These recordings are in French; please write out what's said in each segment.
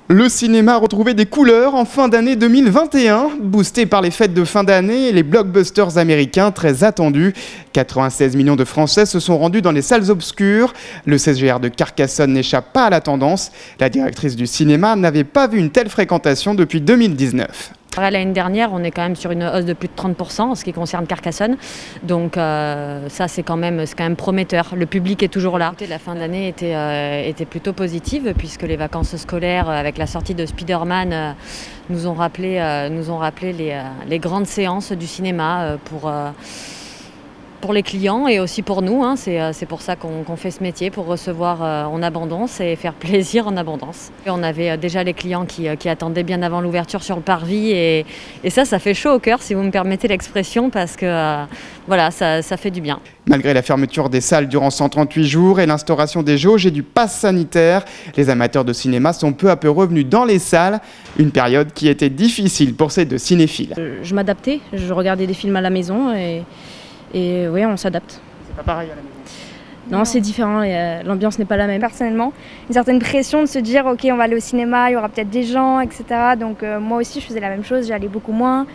Le cinéma a retrouvé des couleurs en fin d'année 2021, boosté par les fêtes de fin d'année et les blockbusters américains très attendus. 96 millions de Français se sont rendus dans les salles obscures. Le CGR de Carcassonne n'échappe pas à la tendance. La directrice du cinéma n'avait pas vu une telle fréquentation depuis 2019. L'année dernière, on est quand même sur une hausse de plus de 30% en ce qui concerne Carcassonne. Donc ça, c'est quand même prometteur. Le public est toujours là. La fin d'année était plutôt positive puisque les vacances scolaires, avec la sortie de Spider-Man, nous ont rappelé les grandes séances du cinéma pour les clients et aussi pour nous. C'est pour ça qu'on fait ce métier, pour recevoir en abondance et faire plaisir en abondance. Et on avait déjà les clients qui attendaient bien avant l'ouverture sur le parvis et ça fait chaud au cœur, si vous me permettez l'expression, parce que voilà, ça fait du bien. Malgré la fermeture des salles durant 138 jours et l'instauration des jauges et du pass sanitaire, les amateurs de cinéma sont peu à peu revenus dans les salles, une période qui était difficile pour ces deux cinéphiles. Je m'adaptais, je regardais des films à la maison et oui, on s'adapte. C'est pas pareil à la maison? Non, c'est différent, l'ambiance n'est pas la même. Personnellement, une certaine pression de se dire ok, on va aller au cinéma, il y aura peut-être des gens, etc. Donc moi aussi je faisais la même chose, j'allais beaucoup moins,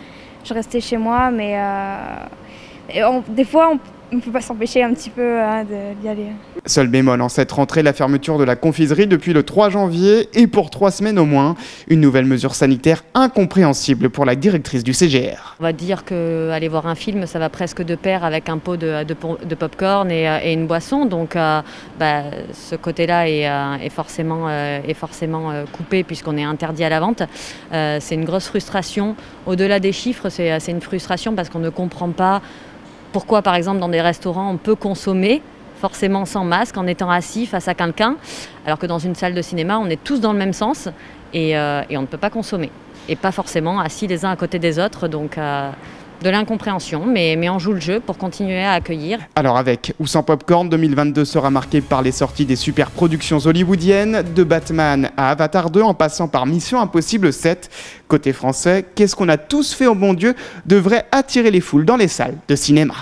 je restais chez moi, mais des fois on ne peut pas s'empêcher un petit peu d'y aller. Seul bémol en cette rentrée, la fermeture de la confiserie depuis le 3 janvier et pour 3 semaines au moins. Une nouvelle mesure sanitaire incompréhensible pour la directrice du CGR. On va dire qu'aller voir un film, ça va presque de pair avec un pot de pop-corn et une boisson. Donc ce côté-là est forcément coupé puisqu'on est interdit à la vente. C'est une grosse frustration. Au-delà des chiffres, c'est une frustration parce qu'on ne comprend pas pourquoi, par exemple, dans des restaurants, on peut consommer forcément sans masque, en étant assis face à quelqu'un, alors que dans une salle de cinéma, on est tous dans le même sens et on ne peut pas consommer. Et pas forcément assis les uns à côté des autres, donc de l'incompréhension, mais on joue le jeu pour continuer à accueillir. Alors avec ou sans popcorn, 2022 sera marqué par les sorties des super productions hollywoodiennes, de Batman à Avatar 2 en passant par Mission Impossible 7. Côté français, qu'est-ce qu'on a tous fait au bon Dieu devrait attirer les foules dans les salles de cinéma.